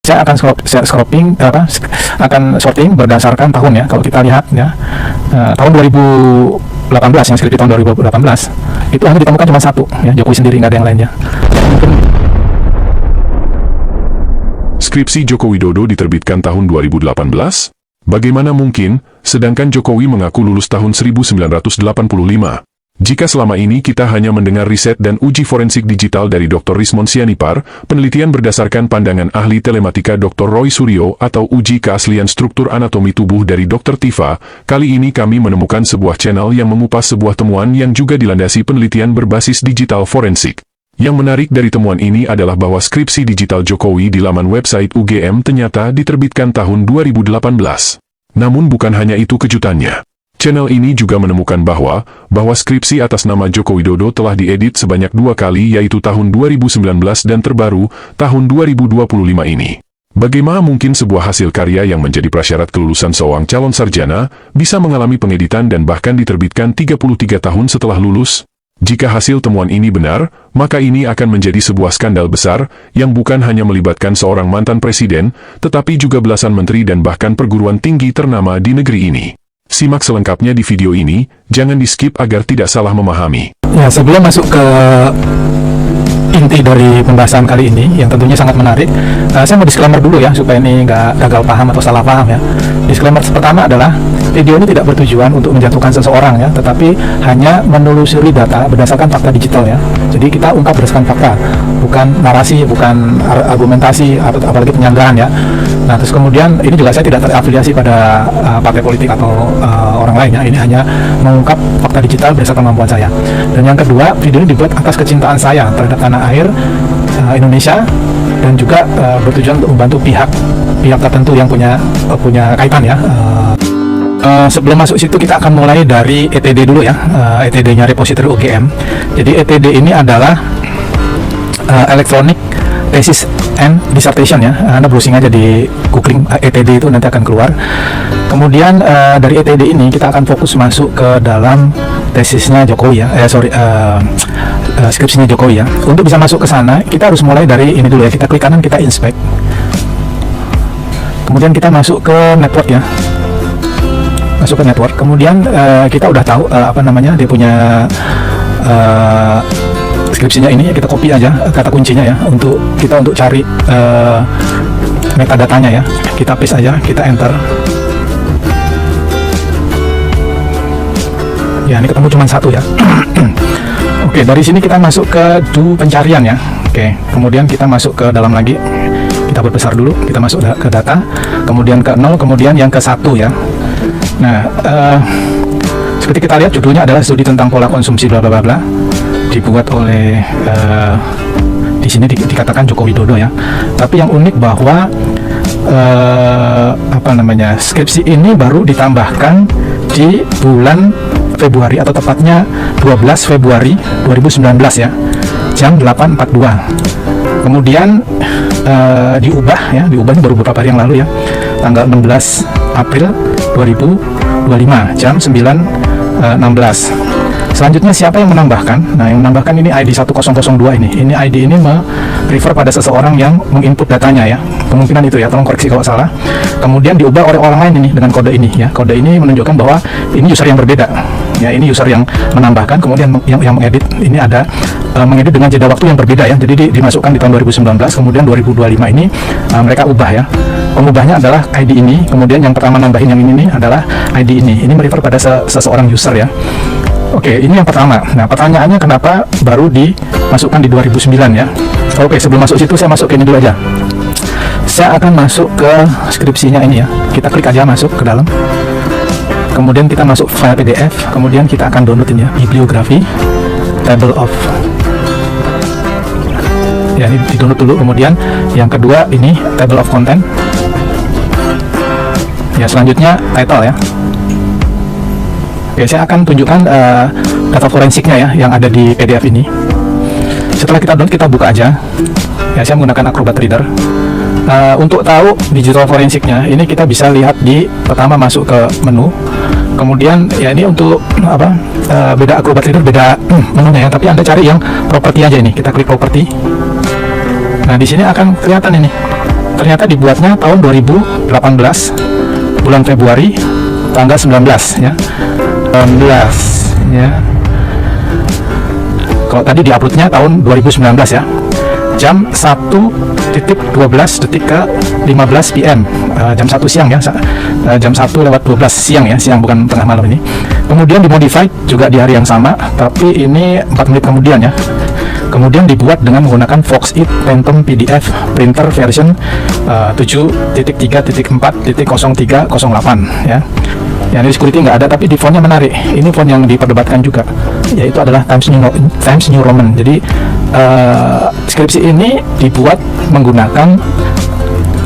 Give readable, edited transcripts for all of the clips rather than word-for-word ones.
Saya akan akan sorting berdasarkan tahun ya. Kalau kita lihat ya, tahun 2018 yang skripsi tahun 2018 itu hanya ditemukan cuma satu ya, Jokowi sendiri, nggak ada yang lainnya. Skripsi Joko Widodo diterbitkan tahun 2018? Bagaimana mungkin, sedangkan Jokowi mengaku lulus tahun 1985? Jika selama ini kita hanya mendengar riset dan uji forensik digital dari Dr. Rismond Sianipar, penelitian berdasarkan pandangan ahli telematika Dr. Roy Suryo atau uji keaslian struktur anatomi tubuh dari Dr. Tifa, kali ini kami menemukan sebuah channel yang mengupas sebuah temuan yang juga dilandasi penelitian berbasis digital forensik. Yang menarik dari temuan ini adalah bahwa skripsi digital Jokowi di laman website UGM ternyata diterbitkan tahun 2018. Namun bukan hanya itu kejutannya. Channel ini juga menemukan bahwa skripsi atas nama Joko Widodo telah diedit sebanyak 2 kali, yaitu tahun 2019 dan terbaru, tahun 2025 ini. Bagaimana mungkin sebuah hasil karya yang menjadi prasyarat kelulusan seorang calon sarjana bisa mengalami pengeditan dan bahkan diterbitkan 33 tahun setelah lulus? Jika hasil temuan ini benar, maka ini akan menjadi sebuah skandal besar yang bukan hanya melibatkan seorang mantan presiden, tetapi juga belasan menteri dan bahkan perguruan tinggi ternama di negeri ini. Simak selengkapnya di video ini, jangan di-skip agar tidak salah memahami. Ya, sebelum masuk ke inti dari pembahasan kali ini, yang tentunya sangat menarik, saya mau disclaimer dulu ya, supaya ini nggak gagal paham atau salah paham ya. Disclaimer pertama adalah, video ini tidak bertujuan untuk menjatuhkan seseorang ya, tetapi hanya menelusuri data berdasarkan fakta digital ya. Jadi kita ungkap berdasarkan fakta, bukan narasi, bukan argumentasi, atau apalagi penyandaran ya. Nah, terus kemudian ini juga saya tidak terafiliasi pada partai politik atau orang lainnya. Ini hanya mengungkap fakta digital berdasarkan kemampuan saya. Dan yang kedua, video ini dibuat atas kecintaan saya terhadap tanah air Indonesia, dan juga bertujuan untuk membantu pihak tertentu yang punya kaitan ya. Sebelum masuk situ, kita akan mulai dari ETD dulu ya, ETD-nya repository UGM. Jadi ETD ini adalah Electronic Thesis and Dissertation ya. Anda browsing aja di googling ETD itu nanti akan keluar. Kemudian dari ETD ini kita akan fokus masuk ke dalam tesisnya Jokowi ya, skripsinya Jokowi ya. Untuk bisa masuk ke sana, kita harus mulai dari ini dulu ya. Kita klik kanan, kita inspect. Kemudian kita masuk ke network ya. Masuk ke network. Kemudian kita udah tahu dia punya skripsinya ini, kita copy aja kata kuncinya ya, untuk cari metadatanya ya. Kita paste aja, kita enter. Ya, ini ketemu cuma satu ya. Oke, dari sini kita masuk ke do pencarian ya. Oke, kemudian kita masuk ke dalam lagi. Kita perbesar dulu, kita masuk ke data, kemudian ke 0, kemudian yang ke 1 ya. Nah, seperti kita lihat judulnya adalah studi tentang pola konsumsi bla bla bla bla, dibuat oleh di sini dikatakan Joko Widodo ya. Tapi yang unik bahwa skripsi ini baru ditambahkan di bulan Februari, atau tepatnya 12 Februari 2019 ya, jam 8.42. Kemudian diubah baru beberapa hari yang lalu ya, tanggal 16 April 2025 jam 9.16. Selanjutnya siapa yang menambahkan? Nah, yang menambahkan ini ID 1002 ini. Ini ID ini refer pada seseorang yang menginput datanya ya. Kemungkinan itu ya, tolong koreksi kalau salah. Kemudian diubah oleh orang lain ini dengan kode ini ya. Kode ini menunjukkan bahwa ini user yang berbeda. Ya, ini user yang menambahkan, kemudian yang mengedit ini ada mengedit dengan jeda waktu yang berbeda ya. Jadi dimasukkan di tahun 2019, kemudian 2025 ini mereka ubah ya. Pengubahnya adalah ID ini, kemudian yang pertama nambahin yang ini nih adalah ID ini. Ini merefer pada seseorang user ya. Oke, ini yang pertama. Nah, pertanyaannya kenapa baru dimasukkan di 2009 ya? Oke, sebelum masuk situ saya masuk ke ini dulu aja. Saya akan masuk ke skripsinya ini ya. Kita klik aja masuk ke dalam. Kemudian kita masuk file PDF, kemudian kita akan download ini ya, bibliografi, table of. Ya, ini di-download dulu. Kemudian yang kedua ini table of content. Ya, selanjutnya title ya. Oke, saya akan tunjukkan data forensiknya ya, yang ada di PDF ini. Setelah kita download, kita buka aja. Ya, saya menggunakan Acrobat Reader. Untuk tahu digital forensiknya, ini kita bisa lihat di pertama masuk ke menu. Kemudian ya, ini untuk beda Acrobat Reader, beda menunya ya. Tapi Anda cari yang properti aja ini. Kita klik properti. Nah, di sini akan kelihatan ini ternyata dibuatnya tahun 2018 bulan Februari tanggal 19 ya. 19 ya. Kalau tadi diuploadnya tahun 2019 ya. Jam 1.12 detik ke 15 PM, jam 1 siang ya, jam 1:12 siang ya, siang bukan tengah malam ini. Kemudian dimodified juga di hari yang sama, tapi ini 4 menit kemudian ya. Kemudian dibuat dengan menggunakan Foxit Phantom PDF printer version 7.3.4.0308 ya. Ya, ini security nggak ada, tapi di fontnya menarik. Ini font yang diperdebatkan juga, yaitu adalah Times New Roman. Jadi skripsi ini dibuat menggunakan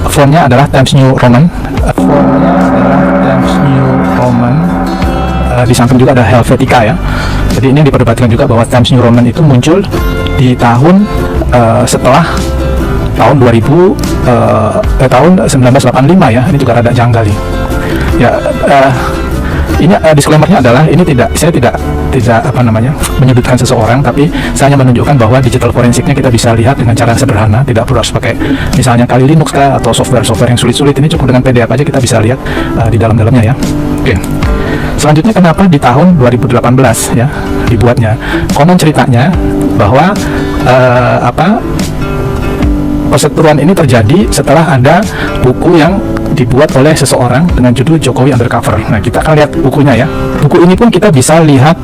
fontnya adalah Times New Roman. Fontnya adalah Times New Roman. Di samping juga ada Helvetica ya. Jadi ini diperdebatkan juga bahwa Times New Roman itu muncul di tahun setelah tahun 1985 ya. Ini juga rada janggal nih. Ya, ini disclaimer-nya adalah ini saya tidak menyudutkan seseorang, tapi saya hanya menunjukkan bahwa digital forensiknya kita bisa lihat dengan cara sederhana, tidak perlu harus pakai misalnya Kali Linux kah, atau software yang sulit-sulit. Ini cukup dengan PDF aja kita bisa lihat di dalamnya ya. Oke. Selanjutnya, kenapa di tahun 2018 ya dibuatnya? Konon ceritanya bahwa perseteruan ini terjadi setelah ada buku yang dibuat oleh seseorang dengan judul Jokowi Undercover. Nah, kita akan lihat bukunya ya. Buku ini pun kita bisa lihat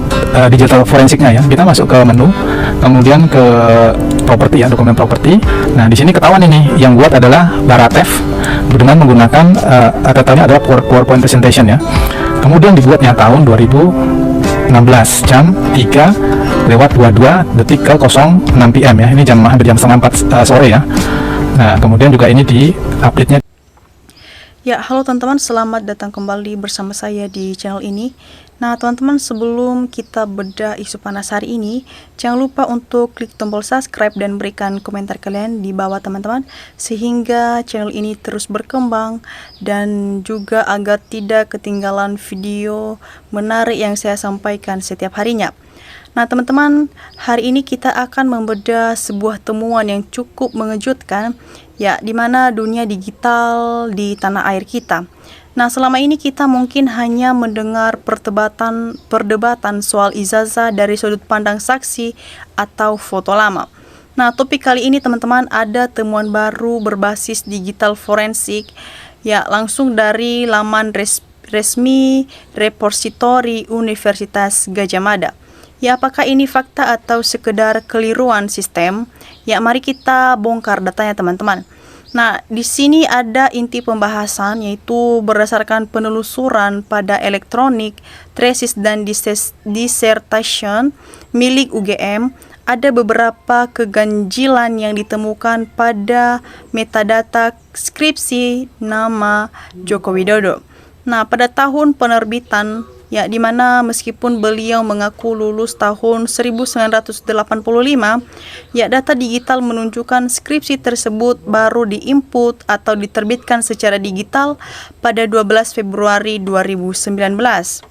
digital forensiknya ya. Kita masuk ke menu, kemudian ke properti ya, dokumen properti. Nah, di sini ketahuan ini yang buat adalah Baratev dengan menggunakan datanya adalah PowerPoint presentation ya. Kemudian dibuatnya tahun 2016 jam 3:22 detik ke 06 PM ya. Ini hampir jam setengah 4 sore ya. Nah, kemudian juga ini di update-nya. Ya, halo teman-teman, selamat datang kembali bersama saya di channel ini. Nah, teman-teman, sebelum kita bedah isu panas hari ini, jangan lupa untuk klik tombol subscribe dan berikan komentar kalian di bawah teman-teman, sehingga channel ini terus berkembang dan juga agar tidak ketinggalan video menarik yang saya sampaikan setiap harinya. Nah, teman-teman, hari ini kita akan membedah sebuah temuan yang cukup mengejutkan, ya, di mana dunia digital di tanah air kita. Nah, selama ini kita mungkin hanya mendengar perdebatan soal ijazah dari sudut pandang saksi atau foto lama. Nah, topik kali ini teman-teman ada temuan baru berbasis digital forensik, ya, langsung dari laman resmi repositori Universitas Gadjah Mada. Ya, apakah ini fakta atau sekedar keliruan sistem? Ya, mari kita bongkar datanya teman-teman. Nah, di sini ada inti pembahasan, yaitu berdasarkan penelusuran pada elektronik, thesis dan dissertation milik UGM, ada beberapa keganjilan yang ditemukan pada metadata skripsi nama Joko Widodo. Nah, pada tahun penerbitan, ya, di mana meskipun beliau mengaku lulus tahun 1985, ya, data digital menunjukkan skripsi tersebut baru diinput atau diterbitkan secara digital pada 12 Februari 2019.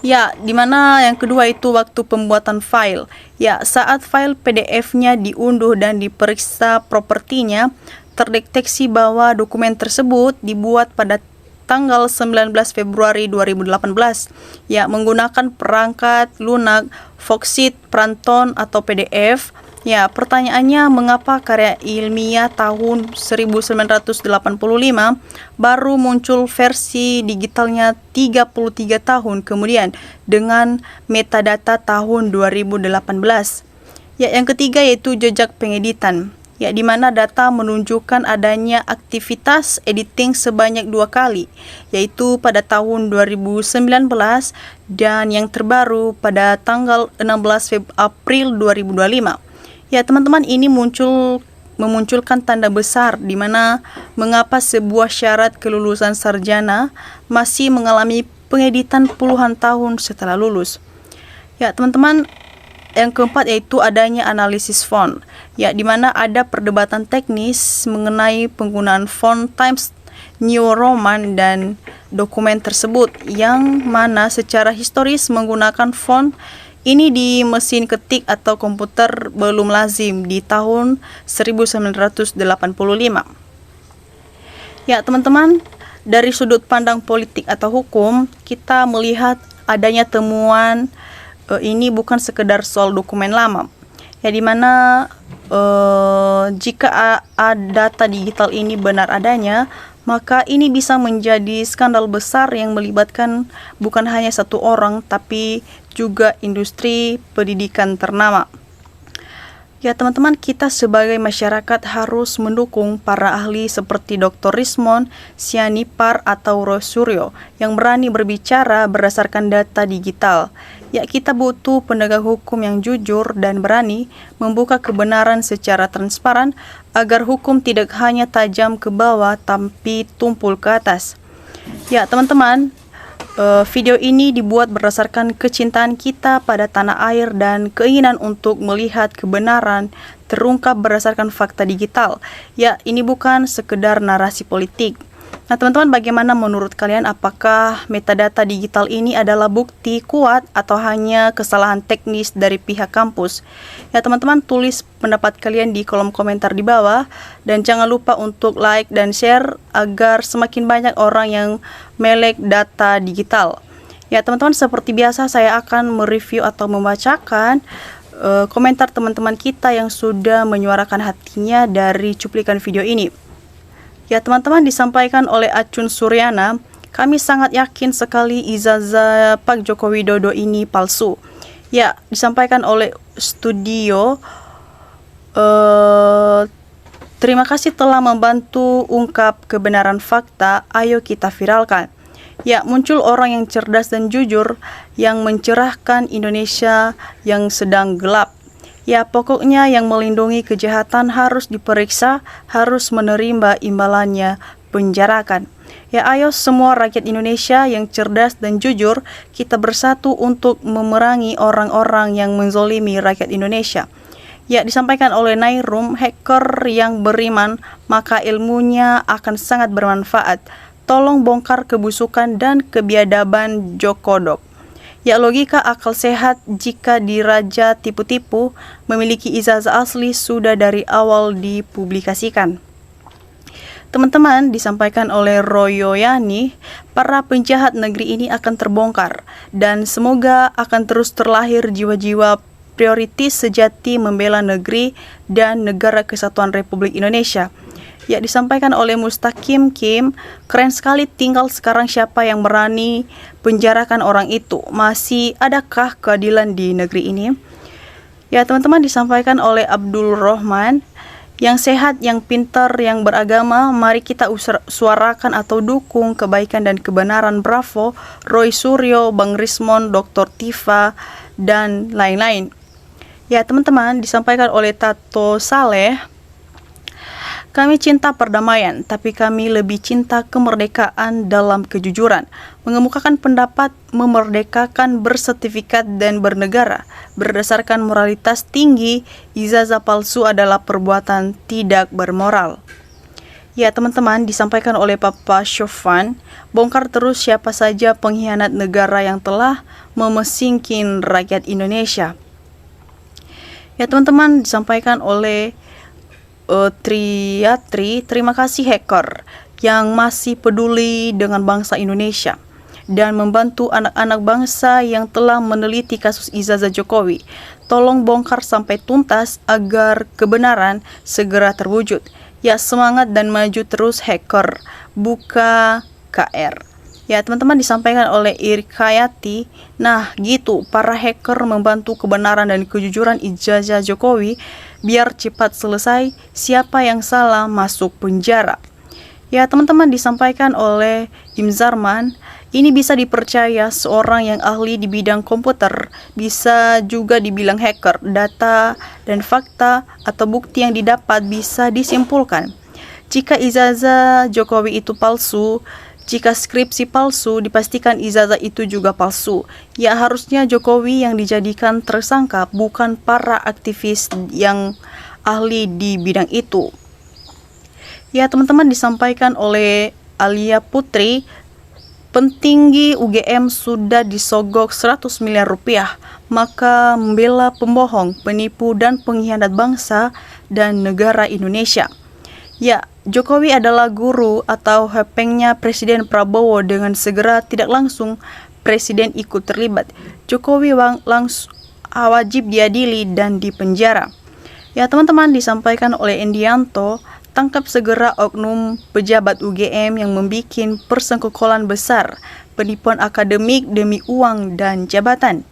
Ya, di mana yang kedua itu waktu pembuatan file. Ya, saat file PDF-nya diunduh dan diperiksa propertinya, terdeteksi bahwa dokumen tersebut dibuat pada tanggal 19 Februari 2018 ya, menggunakan perangkat lunak Foxit Phantom atau PDF. Ya, pertanyaannya, mengapa karya ilmiah tahun 1985 baru muncul versi digitalnya 33 tahun kemudian dengan metadata tahun 2018? Ya, yang ketiga yaitu jejak pengeditan. Ya, di mana data menunjukkan adanya aktivitas editing sebanyak 2 kali, yaitu pada tahun 2019 dan yang terbaru pada tanggal 16 April 2025. Ya, teman-teman, ini memunculkan tanda besar di mana mengapa sebuah syarat kelulusan sarjana masih mengalami pengeditan puluhan tahun setelah lulus. Ya, teman-teman, yang keempat yaitu adanya analisis font, ya, di mana ada perdebatan teknis mengenai penggunaan font Times New Roman dan dokumen tersebut, yang mana secara historis menggunakan font ini di mesin ketik atau komputer belum lazim di tahun 1985. Ya, teman-teman, dari sudut pandang politik atau hukum, kita melihat adanya temuan ini bukan sekedar soal dokumen lama. Ya, dimana jika data digital ini benar adanya, maka ini bisa menjadi skandal besar yang melibatkan bukan hanya satu orang, tapi juga industri pendidikan ternama. Ya teman-teman, kita sebagai masyarakat harus mendukung para ahli seperti Dr. Rismond Sianipar atau Roy Suryo yang berani berbicara berdasarkan data digital. Ya, kita butuh penegak hukum yang jujur dan berani membuka kebenaran secara transparan agar hukum tidak hanya tajam ke bawah tapi tumpul ke atas. Ya teman-teman, video ini dibuat berdasarkan kecintaan kita pada tanah air dan keinginan untuk melihat kebenaran terungkap berdasarkan fakta digital. Ya, ini bukan sekedar narasi politik. Nah teman-teman, bagaimana menurut kalian, apakah metadata digital ini adalah bukti kuat atau hanya kesalahan teknis dari pihak kampus? Ya teman-teman, tulis pendapat kalian di kolom komentar di bawah dan jangan lupa untuk like dan share agar semakin banyak orang yang melek data digital. Ya teman-teman, seperti biasa saya akan mereview atau membacakan komentar teman-teman kita yang sudah menyuarakan hatinya dari cuplikan video ini. Ya teman-teman, disampaikan oleh Acun Suryana, kami sangat yakin sekali ijazah Pak Joko Widodo ini palsu. Ya, disampaikan oleh studio, terima kasih telah membantu ungkap kebenaran fakta, ayo kita viralkan. Ya, muncul orang yang cerdas dan jujur yang mencerahkan Indonesia yang sedang gelap. Ya, pokoknya yang melindungi kejahatan harus diperiksa, harus menerima imbalannya, penjarakan. Ya, ayo semua rakyat Indonesia yang cerdas dan jujur, kita bersatu untuk memerangi orang-orang yang menzolimi rakyat Indonesia. Ya, disampaikan oleh Nairum, hacker yang beriman, maka ilmunya akan sangat bermanfaat. Tolong bongkar kebusukan dan kebiadaban Jokodok. Ya, logika akal sehat jika diraja tipu-tipu, memiliki ijazah asli sudah dari awal dipublikasikan. Teman-teman, disampaikan oleh Royoyani, para penjahat negeri ini akan terbongkar dan semoga akan terus terlahir jiwa-jiwa prioritas sejati membela negeri dan negara kesatuan Republik Indonesia. Ya, disampaikan oleh Mustaqim Kim, keren sekali, tinggal sekarang siapa yang berani penjarakan orang itu. Masih adakah keadilan di negeri ini? Ya teman-teman, disampaikan oleh Abdul Rohman, yang sehat, yang pintar, yang beragama, mari kita suarakan atau dukung kebaikan dan kebenaran. Bravo, Roy Suryo, Bang Rismond, Dr. Tifa, dan lain-lain. Ya teman-teman, disampaikan oleh Tato Saleh, kami cinta perdamaian, tapi kami lebih cinta kemerdekaan dalam kejujuran. Mengemukakan pendapat, memerdekakan, bersertifikat, dan bernegara. Berdasarkan moralitas tinggi, ijazah palsu adalah perbuatan tidak bermoral. Ya teman-teman, disampaikan oleh Papa Syofan, bongkar terus siapa saja pengkhianat negara yang telah memesingkin rakyat Indonesia. Ya teman-teman, disampaikan oleh Triatri, terima kasih hacker yang masih peduli dengan bangsa Indonesia dan membantu anak-anak bangsa yang telah meneliti kasus ijazah Jokowi. Tolong bongkar sampai tuntas agar kebenaran segera terwujud. Ya, semangat dan maju terus hacker, buka KR. Ya teman-teman, disampaikan oleh Irkayati, nah gitu, para hacker membantu kebenaran dan kejujuran ijazah Jokowi biar cepat selesai, siapa yang salah masuk penjara. Ya teman-teman, disampaikan oleh Imzarman, ini bisa dipercaya seorang yang ahli di bidang komputer, bisa juga dibilang hacker, data dan fakta atau bukti yang didapat bisa disimpulkan. Jika ijazah Jokowi itu palsu, jika skripsi palsu, dipastikan ijazah itu juga palsu. Ya, harusnya Jokowi yang dijadikan tersangka, bukan para aktivis yang ahli di bidang itu. Ya teman-teman, disampaikan oleh Alia Putri, petinggi UGM sudah disogok 100 miliar rupiah, maka membela pembohong, penipu, dan pengkhianat bangsa dan negara Indonesia. Ya, Jokowi adalah guru atau hepengnya Presiden Prabowo dengan segera tidak langsung Presiden ikut terlibat. Jokowi langsung wajib diadili dan dipenjara. Ya teman-teman, disampaikan oleh Endianto, tangkap segera oknum pejabat UGM yang membuat persengkokolan besar, penipuan akademik demi uang dan jabatan.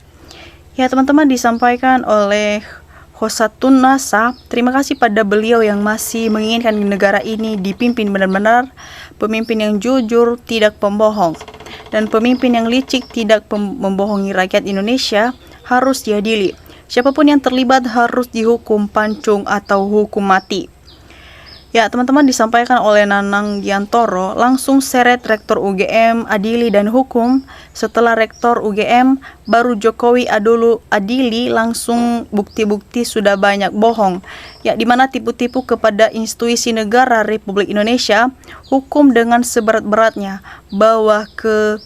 Ya teman-teman, disampaikan oleh Hosatun Nasa, terima kasih pada beliau yang masih menginginkan negara ini dipimpin benar-benar pemimpin yang jujur, tidak pembohong. Dan pemimpin yang licik tidak membohongi rakyat Indonesia harus diadili. Siapapun yang terlibat harus dihukum pancung atau hukum mati. Ya teman-teman, disampaikan oleh Nanang Giantoro, langsung seret Rektor UGM adili dan hukum. Setelah Rektor UGM, baru Jokowi adili, langsung bukti-bukti sudah banyak bohong. Ya, dimana tipu-tipu kepada institusi negara Republik Indonesia, hukum dengan seberat-beratnya, bawa ke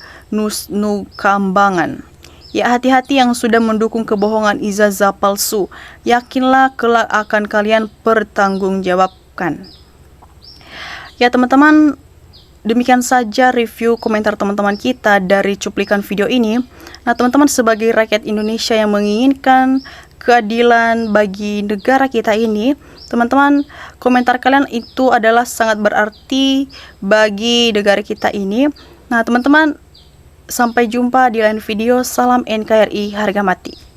Nukambangan. Ya, hati-hati yang sudah mendukung kebohongan ijazah palsu. Yakinlah kelak akan kalian pertanggungjawabkan. Ya teman-teman, demikian saja review komentar teman-teman kita dari cuplikan video ini. Nah teman-teman, sebagai rakyat Indonesia yang menginginkan keadilan bagi negara kita ini, teman-teman, komentar kalian itu adalah sangat berarti bagi negara kita ini. Nah teman-teman, sampai jumpa di lain video. Salam NKRI harga mati.